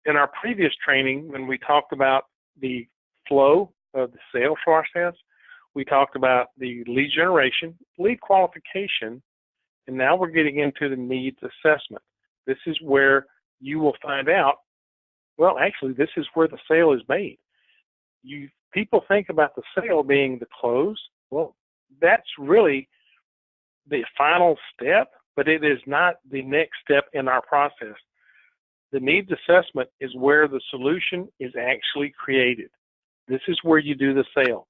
in our previous training, when we talked about the flow of the sales process, we talked about the lead generation, lead qualification, and now we're getting into the needs assessment. This is where you will find out, well, actually, this is where the sale is made. People think about the sale being the close. Well, that's really the final step, but it is not the next step in our process. The needs assessment is where the solution is actually created. This is where you do the sale.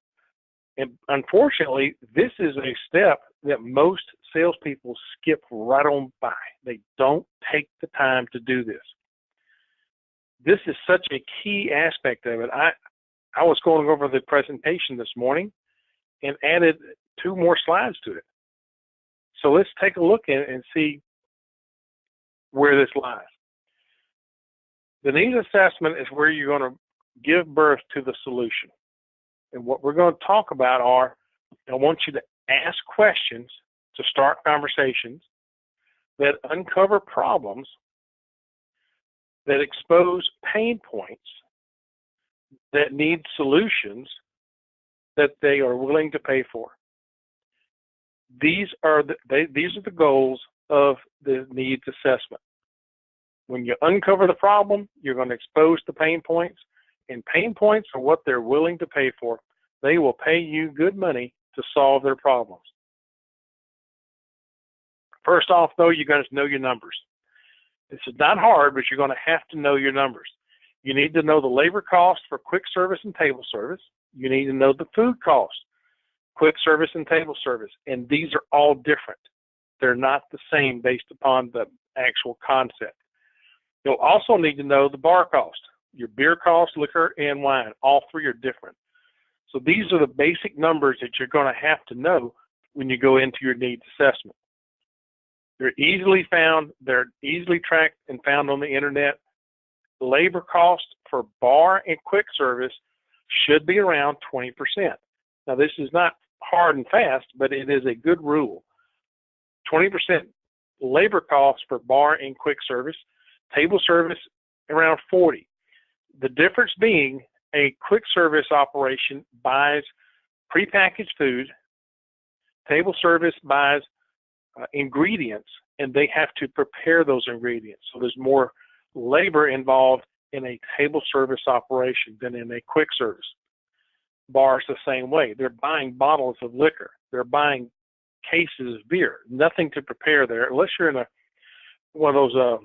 And unfortunately, this is a step that most salespeople skip right on by. They don't take the time to do this. This is such a key aspect of it. I was going over the presentation this morning and added 2 more slides to it. So let's take a look at it and see where this lies. The needs assessment is where you're going to give birth to the solution. And what we're going to talk about are, I want you to ask questions to start conversations that uncover problems, that expose pain points, that need solutions that they are willing to pay for. These are the goals of the needs assessment. When you uncover the problem, you're going to expose the pain points, and pain points are what they're willing to pay for. They will pay you good money to solve their problems. First off, though, you're going to know your numbers. This is not hard, but you're going to have to know your numbers. You need to know the labor cost for quick service and table service. You need to know the food cost, quick service and table service, and these are all different. They're not the same based upon the actual concept. You'll also need to know the bar cost, your beer cost, liquor, and wine. All 3 are different. So these are the basic numbers that you're going to have to know when you go into your needs assessment. They're easily found. They're easily tracked and found on the internet. Labor cost for bar and quick service should be around 20%. Now, this is not hard and fast, but it is a good rule. 20% labor cost for bar and quick service, table service around 40. The difference being a quick service operation buys prepackaged food, table service buys ingredients, and they have to prepare those ingredients. So there's more labor involved in a table service operation than in a quick service. Bars the same way. They're buying bottles of liquor. They're buying cases of beer. Nothing to prepare there. Unless you're in one of those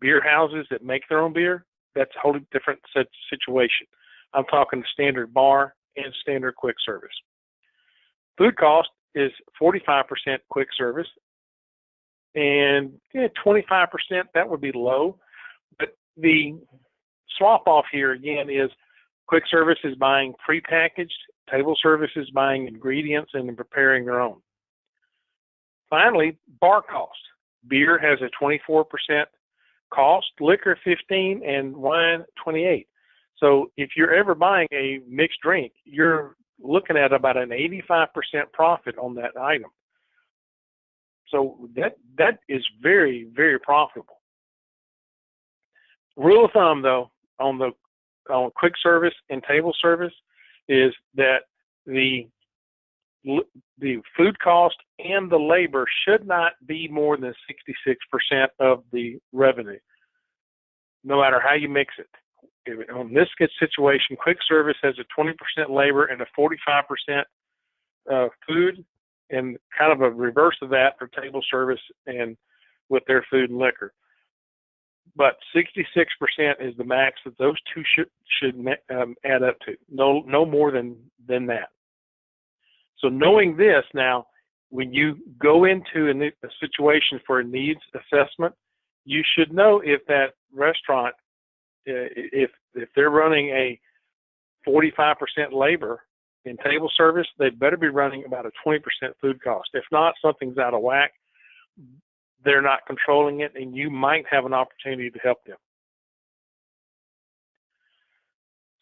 beer houses that make their own beer, that's a wholly different situation. I'm talking standard bar and standard quick service. Food cost is 45% quick service, and 25%, that would be low. But the swap off here again is quick service is buying prepackaged, table service is buying ingredients and preparing their own. Finally, bar cost. Beer has a 24% cost, liquor 15%, and wine 28%. So if you're ever buying a mixed drink, you're looking at about an 85% profit on that item. So that is very, very profitable. Rule of thumb, though, on quick service and table service is that the food cost and the labor should not be more than 66% of the revenue, no matter how you mix it. On this situation, quick service has a 20% labor and a 45% food, and kind of a reverse of that for table service and with their food and liquor. But 66% is the max that those two should add up to. No more than that. So knowing this now, when you go into a situation for a needs assessment, you should know if that restaurant, if they're running a 45% labor in table service, they better be running about a 20% food cost. If not, something's out of whack. They're not controlling it, and you might have an opportunity to help them.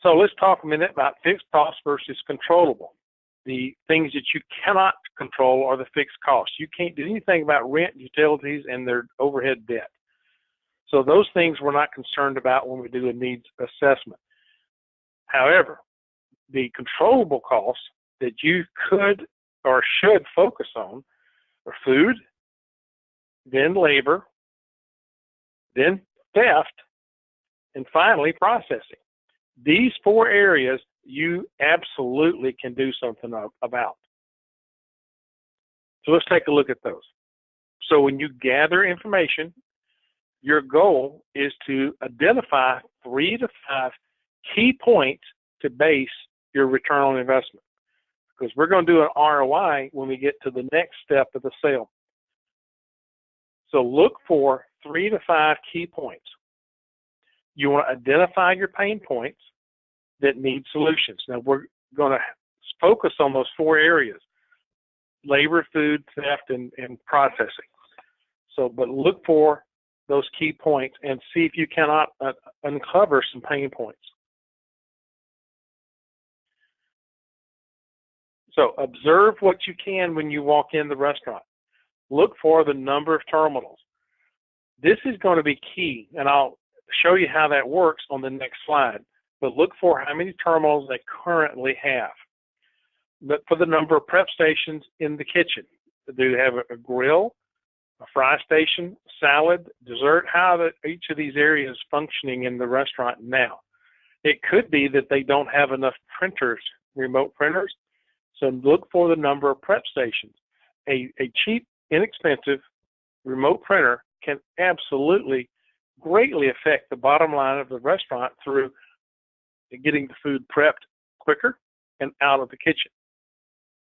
So let's talk a minute about fixed costs versus controllable. The things that you cannot control are the fixed costs. You can't do anything about rent, utilities, and their overhead debt. So those things we're not concerned about when we do a needs assessment. However, the controllable costs that you could or should focus on are food, then labor, then theft, and finally processing. These 4 areas you absolutely can do something about. So let's take a look at those. So when you gather information, your goal is to identify 3 to 5 key points to base your return on investment. Because we're going to do an ROI when we get to the next step of the sale. So look for 3 to 5 key points. You want to identify your pain points that need solutions. Now we're going to focus on those 4 areas: labor, food, theft, and processing. So, but look for those key points and see if you cannot uncover some pain points. So observe what you can when you walk in the restaurant. Look for the number of terminals. This is going to be key, and I'll show you how that works on the next slide. But look for how many terminals they currently have. Look for the number of prep stations in the kitchen. Do they have a grill, a fry station, salad, dessert? How are each of these areas functioning in the restaurant now? It could be that they don't have enough printers, remote printers. So look for the number of prep stations. A cheap, inexpensive remote printer can absolutely greatly affect the bottom line of the restaurant through getting the food prepped quicker and out of the kitchen.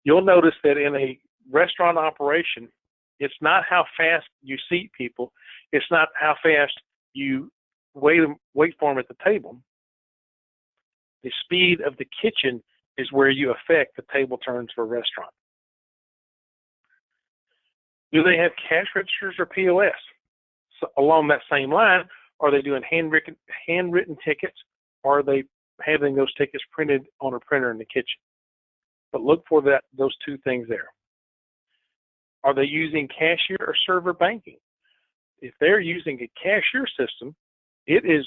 You'll notice that in a restaurant operation, it's not how fast you seat people. It's not how fast you wait for them at the table. The speed of the kitchen is where you affect the table turns for a restaurant. Do they have cash registers or POS? So along that same line, are they doing handwritten tickets, or are they having those tickets printed on a printer in the kitchen? But look for those 2 things there. Are they using cashier or server banking? If they're using a cashier system, it is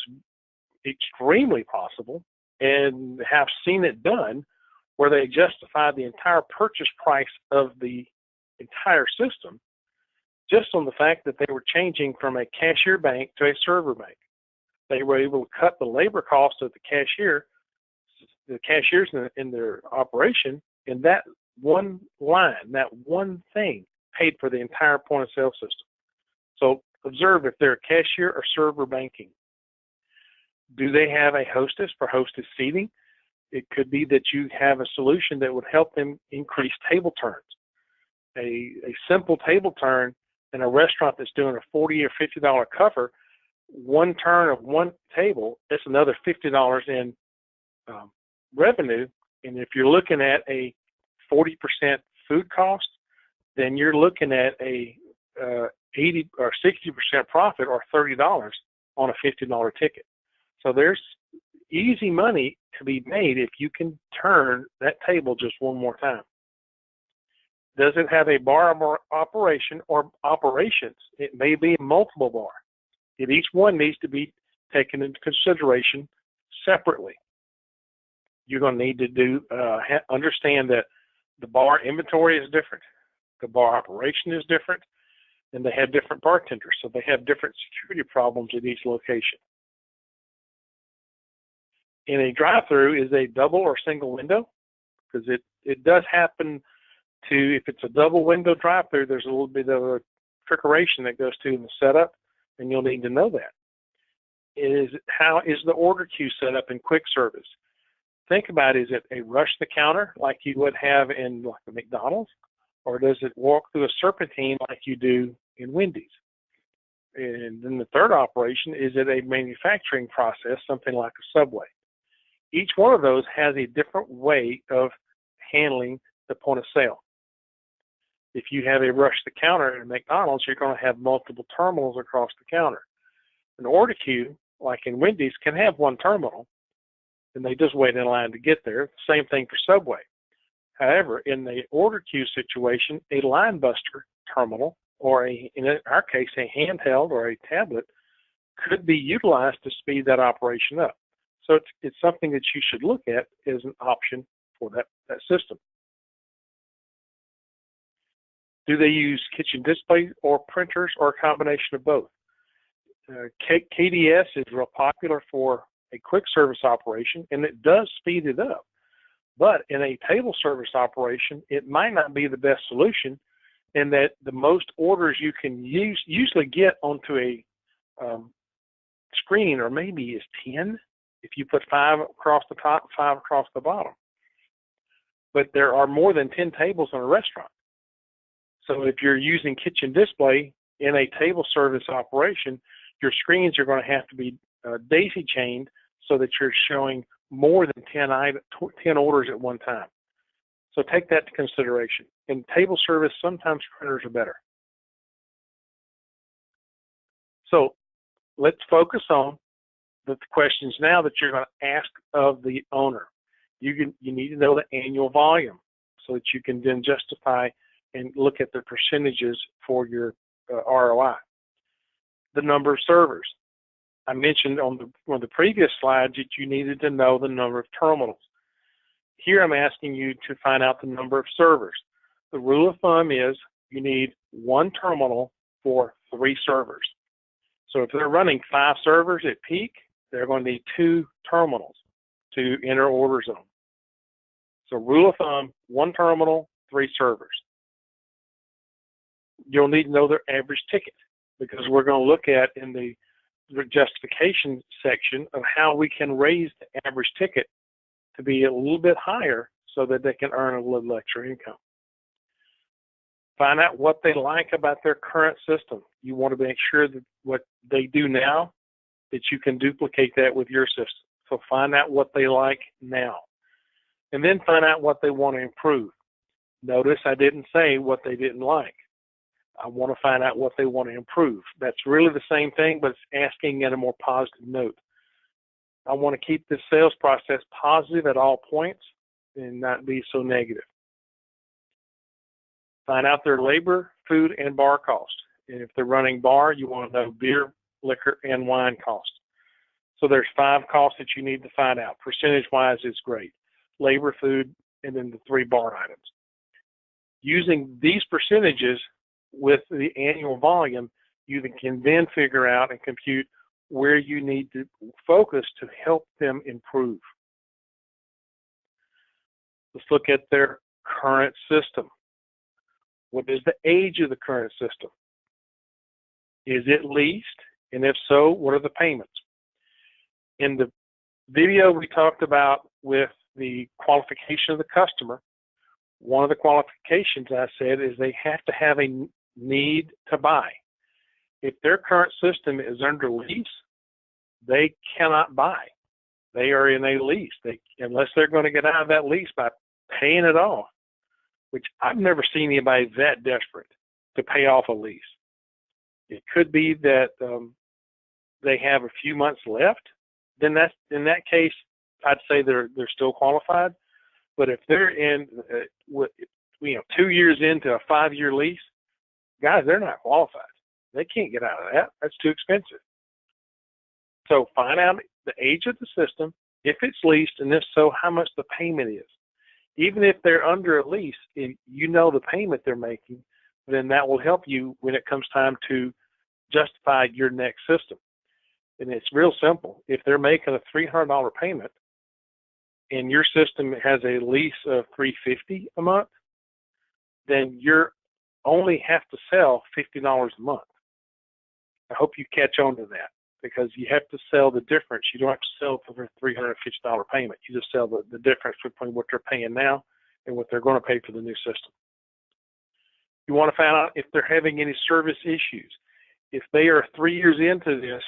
extremely possible, and have seen it done, where they justify the entire purchase price of the entire system just on the fact that they were changing from a cashier bank to a server bank. They were able to cut the labor cost of the cashiers in their operation, and that one line, that one thing, paid for the entire point of sale system. So observe if they're cashier or server banking. Do they have a hostess for hostess seating? It could be that you have a solution that would help them increase table turns. A simple table turn in a restaurant that's doing a $40 or $50 cover, one turn of one table, that's another $50 in revenue. And if you're looking at a 40% food cost, then you're looking at a 80 or 60% profit, or $30 on a $50 ticket. So there's easy money to be made if you can turn that table just one more time. Does it have a bar operation or operations? It may be a multiple bar. And each one needs to be taken into consideration separately. You're going to need to understand that the bar inventory is different. The bar operation is different, and they have different bartenders, so they have different security problems at each location. In a drive-through is a double or single window, because it does happen to, if it's a double window drive-through, there's a little bit of a trickeration that goes to in the setup, and you'll need to know that. How is the order queue set up in quick service? Think about, is it a rush the counter like you would have in like a McDonald's, or does it walk through a serpentine like you do in Wendy's? And then the third operation, is it a manufacturing process, something like a Subway? Each one of those has a different way of handling the point of sale. If you have a rush the counter at McDonald's, you're going to have multiple terminals across the counter. An order queue, like in Wendy's, can have one terminal, and they just wait in line to get there. Same thing for Subway. However, in the order queue situation, a line buster terminal, or in our case, a handheld or a tablet, could be utilized to speed that operation up. So it's something that you should look at as an option for that system. Do they use kitchen displays or printers, or a combination of both? KDS is real popular for a quick service operation, and it does speed it up. But in a table service operation, it might not be the best solution, in that the most orders you can usually get onto a screen, or maybe is 10, if you put 5 across the top, 5 across the bottom. But there are more than 10 tables in a restaurant. So if you're using kitchen display in a table service operation, your screens are going to have to be daisy chained so that you're showing more than 10 orders at one time. So take that to consideration. In table service, sometimes printers are better. So let's focus on the questions now that you're going to ask of the owner. You need to know the annual volume so that you can then justify and look at the percentages for your ROI. The number of servers. I mentioned on one of the previous slides that you needed to know the number of terminals. Here I'm asking you to find out the number of servers. The rule of thumb is you need 1 terminal for 3 servers. So if they're running 5 servers at peak, they're going to need 2 terminals to enter orders on. So rule of thumb, 1 terminal, 3 servers. You'll need to know their average ticket, because we're going to look at in the justification section of how we can raise the average ticket to be a little bit higher so that they can earn a little extra income. Find out what they like about their current system. You want to make sure that what they do now, that you can duplicate that with your system. So find out what they like now. And then find out what they want to improve. Notice I didn't say what they didn't like. I want to find out what they want to improve. That's really the same thing, but it's asking at a more positive note. I want to keep this sales process positive at all points and not be so negative. Find out their labor, food, and bar cost. And if they're running bar, you want to know beer, liquor, and wine cost. So there's 5 costs that you need to find out. Percentage-wise is great. Labor, food, and then the 3 bar items. Using these percentages with the annual volume, you can then figure out and compute where you need to focus to help them improve. Let's look at their current system. What is the age of the current system? Is it leased? And if so, what are the payments? In the video we talked about with the qualification of the customer, one of the qualifications I said is they have to have a need to buy. If their current system is under lease, they cannot buy. They are in a lease. Unless they're going to get out of that lease by paying it off, which I've never seen anybody that desperate to pay off a lease. It could be that they have a few months left. Then in that case, I'd say they're still qualified. But if they're in 2 years into a 5-year lease, guys, they're not qualified. They can't get out of that. That's too expensive. So find out the age of the system, if it's leased, and if so, how much the payment is. Even if they're under a lease, and you know the payment they're making, then that will help you when it comes time to justify your next system. And it's real simple. If they're making a $300 payment and your system has a lease of $350 a month, then you only have to sell $50 a month. I hope you catch on to that, because you have to sell the difference. You don't have to sell for a $350 payment. You just sell the difference between what they're paying now and what they're going to pay for the new system. You want to find out if they're having any service issues. If they are 3 years into this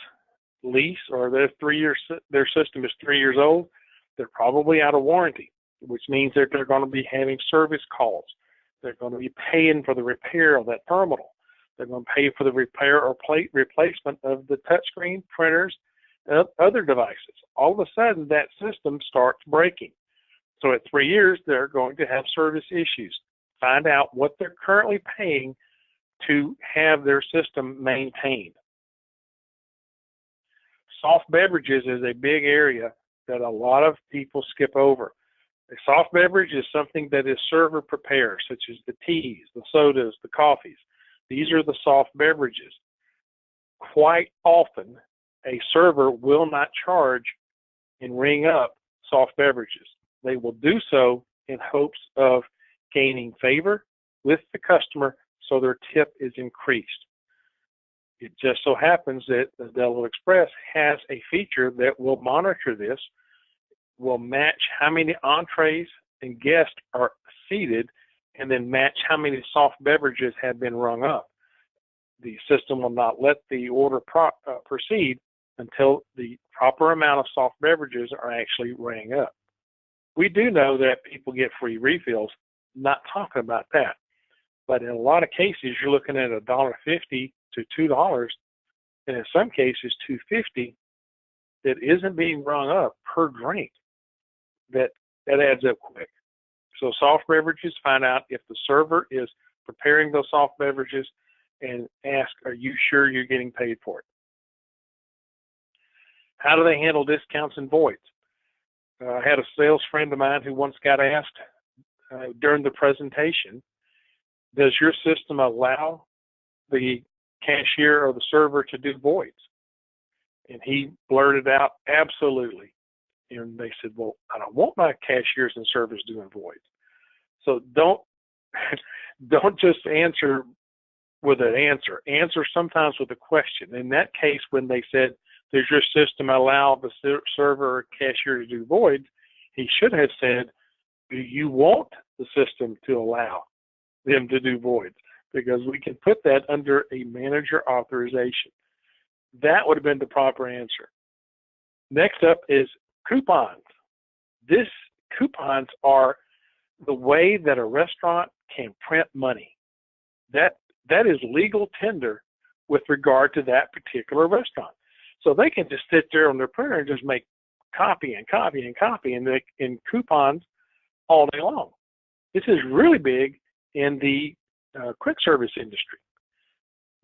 lease, or their system is 3 years old, they're probably out of warranty, which means that they're going to be having service calls. They're going to be paying for the repair of that terminal. They're going to pay for the repair or replacement of the touchscreen, printers, and other devices. All of a sudden, that system starts breaking. So at 3 years, they're going to have service issues. Find out what they're currently paying to have their system maintained. Soft beverages is a big area that a lot of people skip over. A soft beverage is something that is server prepared, such as the teas, the sodas, the coffees. These are the soft beverages. Quite often, a server will not charge and ring up soft beverages. They will do so in hopes of gaining favor with the customer so their tip is increased. It just so happens that the Aldelo Express has a feature that will monitor this, will match how many entrees and guests are seated, and then match how many soft beverages have been rung up. The system will not let the order proceed until the proper amount of soft beverages are actually rang up. We do know that people get free refills, not talking about that. But in a lot of cases, you're looking at $1.50 to $2, and in some cases $2.50 that isn't being rung up per drink. That adds up quick. So soft beverages, find out if the server is preparing those soft beverages and ask, are you sure you're getting paid for it? How do they handle discounts and voids? I had a sales friend of mine who once got asked during the presentation, does your system allow the cashier or the server to do voids? And he blurted out, absolutely. And they said, well, I don't want my cashiers and servers doing voids. So don't just answer with an answer. Answer sometimes with a question. In that case, when they said, does your system allow the server or cashier to do voids, he should have said, do you want the system to allow them to do voids? Because we can put that under a manager authorization. That would have been the proper answer. Next up is coupons. Coupons are the way that a restaurant can print money. That is legal tender with regard to that particular restaurant. So they can just sit there on their printer and just make copy and copy and copy in coupons all day long. This is really big in the quick service industry.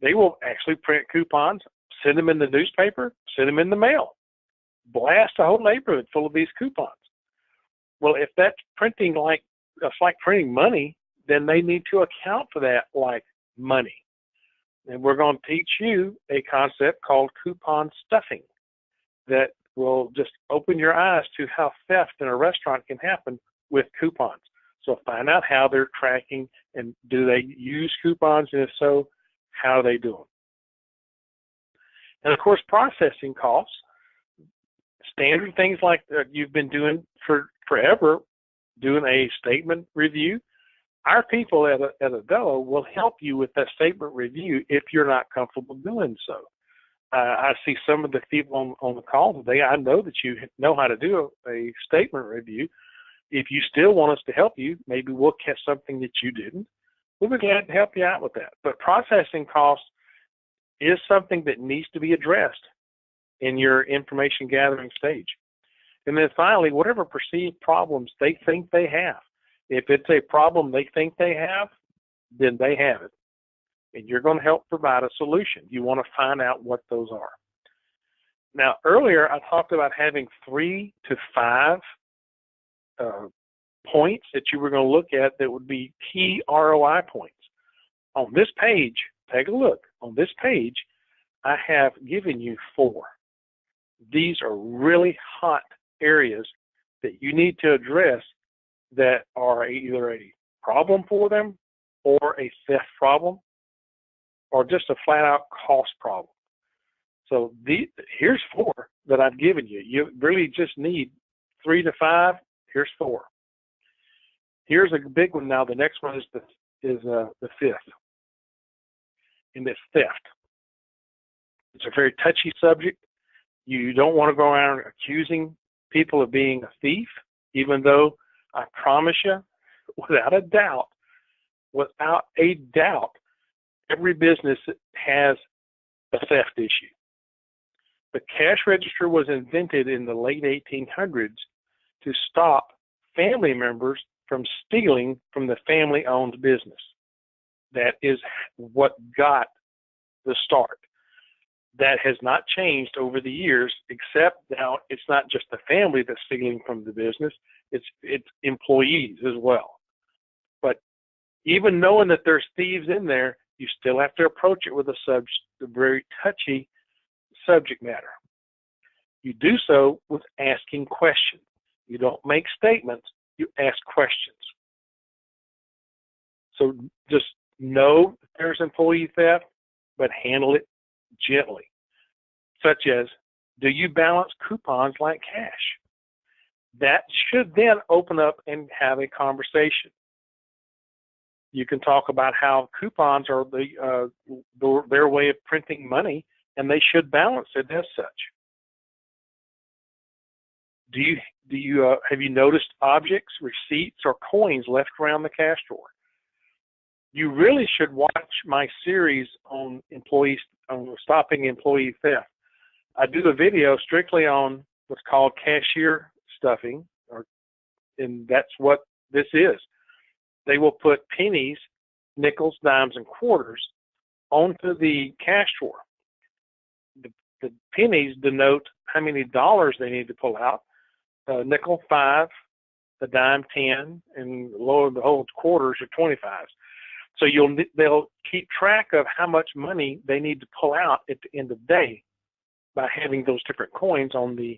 They will actually print coupons, send them in the newspaper, send them in the mail, blast a whole neighborhood full of these coupons. Well, if that's printing it's like printing money, then they need to account for that like money. And we're going to teach you a concept called coupon stuffing that will just open your eyes to how theft in a restaurant can happen with coupons. So find out how they're tracking and do they use coupons, and if so, how do they do them? And of course, processing costs, standard things like you've been doing for forever, doing a statement review. Our people at Aldelo will help you with that statement review if you're not comfortable doing so. I see some of the people on the call today. I know that you know how to do a statement review. If you still want us to help you, maybe we'll catch something that you didn't. We'll be glad to help you out with that. But processing costs is something that needs to be addressed in your information gathering stage. And then finally, whatever perceived problems they think they have. If it's a problem they think they have, then they have it. And you're going to help provide a solution. You want to find out what those are. Now, earlier I talked about having 3 to 5 points that you were going to look at that would be key ROI points. On this page, take a look. On this page, I have given you 4. These are really hot areas that you need to address that are either a problem for them or a theft problem or just a flat-out cost problem. So here's 4 that I've given you. You really just need 3 to 5. Here's 4. Here's a big one now. The next one is the 5th, and it's theft. It's a very touchy subject. You don't want to go around accusing people of being a thief, even though I promise you, without a doubt, every business has a theft issue. The cash register was invented in the late 1800s to stop family members from stealing from the family-owned business. That is what got the start. That has not changed over the years, except now it's not just the family that's stealing from the business, it's employees as well. But even knowing that there's thieves in there, you still have to approach it with a very touchy subject matter. You do so with asking questions. You don't make statements, you ask questions. So just know that there's employee theft, but handle it gently, such as, do you balance coupons like cash? That should then open up and have a conversation. You can talk about how coupons are their way of printing money, and they should balance it as such. Have you noticed objects, receipts, or coins left around the cash drawer? You really should watch my series on stopping employee theft. I do a video strictly on what's called cashier stuffing, and that's what this is. They will put pennies, nickels, dimes, and quarters onto the cash drawer. The pennies denote how many dollars they need to pull out. Nickel, 5, the dime, 10, and low the whole quarters are 25s. So they'll keep track of how much money they need to pull out at the end of the day by having those different coins on the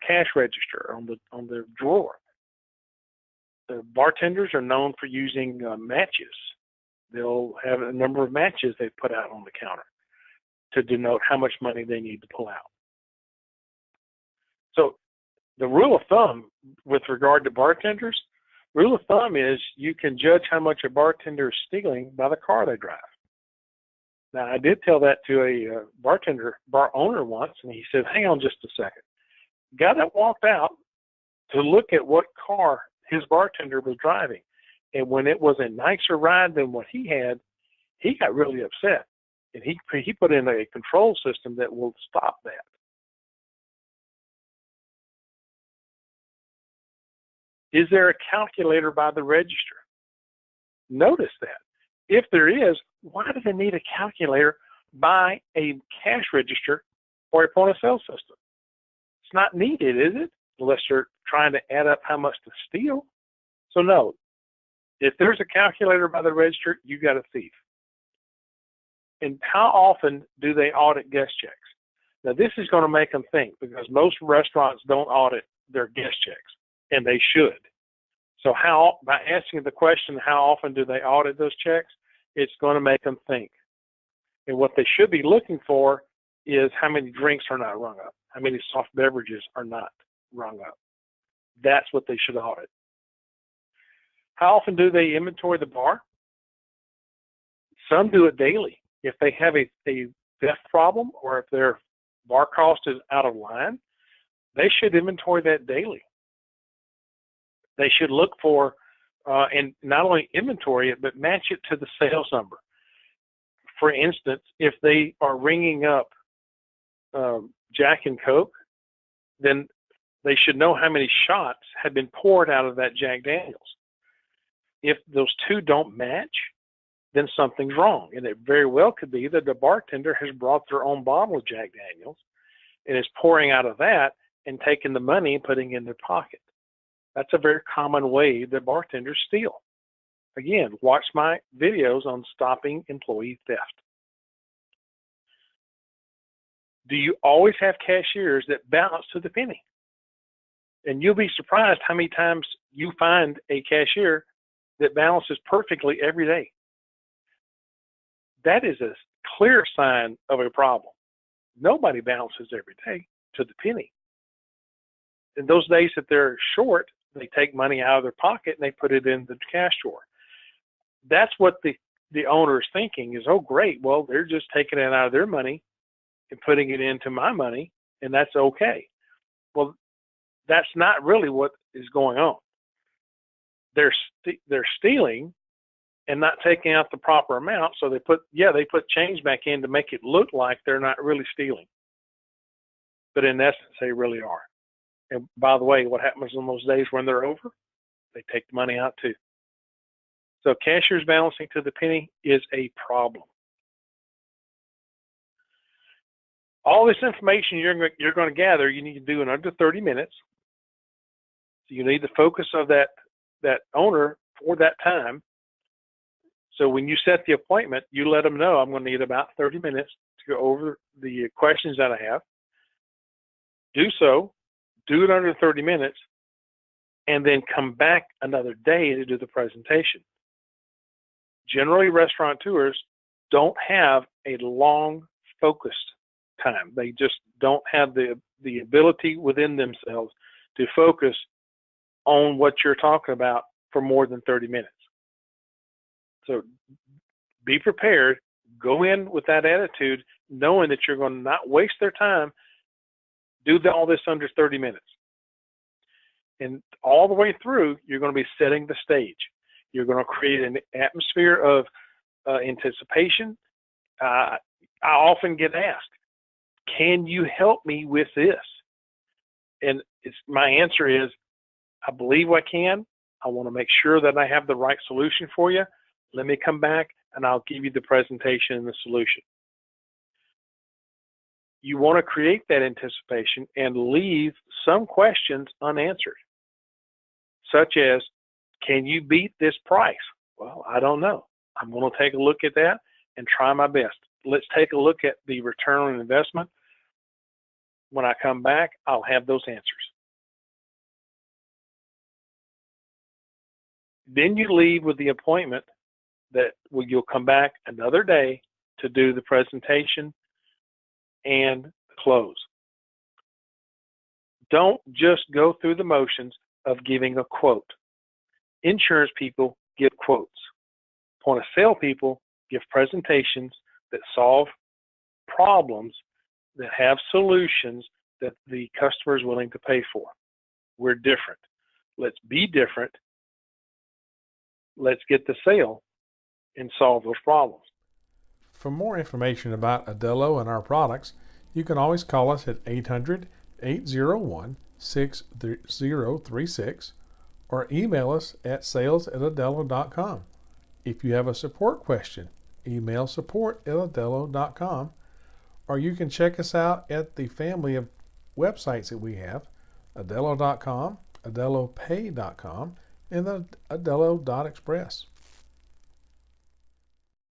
cash register on the drawer. The bartenders are known for using matches. They'll have a number of matches they put out on the counter to denote how much money they need to pull out. So the rule of thumb with regard to bartenders, rule of thumb is you can judge how much a bartender is stealing by the car they drive. Now, I did tell that to a bar owner once, and he said, hang on just a second. Guy that walked out to look at what car his bartender was driving, and when it was a nicer ride than what he had, he got really upset. And he put in a control system that will stop that. Is there a calculator by the register? Notice that. If there is, why do they need a calculator by a cash register or a point of sale system? It's not needed, is it? Unless you're trying to add up how much to steal. So no, if there's a calculator by the register, you got a thief. And how often do they audit guest checks? Now this is going to make them think, because most restaurants don't audit their guest checks, and they should. So by asking the question, how often do they audit those checks, it's going to make them think. And what they should be looking for is how many drinks are not rung up, how many soft beverages are not rung up. That's what they should audit. How often do they inventory the bar? Some do it daily. If they have a theft problem, or if their bar cost is out of line, they should inventory that daily. They should look for, and not only inventory it, but match it to the sales number. For instance, if they are ringing up Jack and Coke, then they should know how many shots have been poured out of that Jack Daniels. If those two don't match, then something's wrong. And it very well could be that the bartender has brought their own bottle of Jack Daniels and is pouring out of that and taking the money and putting it in their pocket. That's a very common way that bartenders steal. Again, watch my videos on stopping employee theft. Do you always have cashiers that balance to the penny? And you'll be surprised how many times you find a cashier that balances perfectly every day. That is a clear sign of a problem. Nobody balances every day to the penny. In those days that they're short, they take money out of their pocket and they put it in the cash drawer. That's what the owner is thinking is, oh, great, well, they're just taking it out of their money and putting it into my money, and that's okay. Well, that's not really what is going on. They're stealing and not taking out the proper amount, so they put change back in to make it look like they're not really stealing. But in essence, they really are. And by the way, what happens on those days when they're over? They take the money out too. So cashiers balancing to the penny is a problem. All this information you're going to gather, you need to do in under 30 minutes. So you need the focus of that owner for that time. So when you set the appointment, you let them know I'm going to need about 30 minutes to go over the questions that I have. Do so, do it under 30 minutes, and then come back another day to do the presentation. Generally, restaurateurs don't have a long focused time. They just don't have the ability within themselves to focus on what you're talking about for more than 30 minutes. So be prepared, go in with that attitude, knowing that you're going to not waste their time. Do all this under 30 minutes. And all the way through, you're going to be setting the stage. You're going to create an atmosphere of anticipation. I often get asked, can you help me with this? And my answer is, I believe I can. I want to make sure that I have the right solution for you. Let me come back and I'll give you the presentation and the solution. You want to create that anticipation and leave some questions unanswered, such as, can you beat this price? Well, I don't know. I'm going to take a look at that and try my best. Let's take a look at the return on investment. When I come back, I'll have those answers. Then you leave with the appointment that you'll come back another day to do the presentation and close. Don't just go through the motions of giving a quote. Insurance people give quotes. Point of sale people give presentations that solve problems, that have solutions that the customer is willing to pay for. We're different. Let's be different. Let's get the sale and solve those problems. For more information about Aldelo and our products, you can always call us at 800-801-6036 or email us at sales@aldelo.com. If you have a support question, email support@aldelo.com, or you can check us out at the family of websites that we have, Aldelo.com, AldeloPay.com, and the Aldelo.express.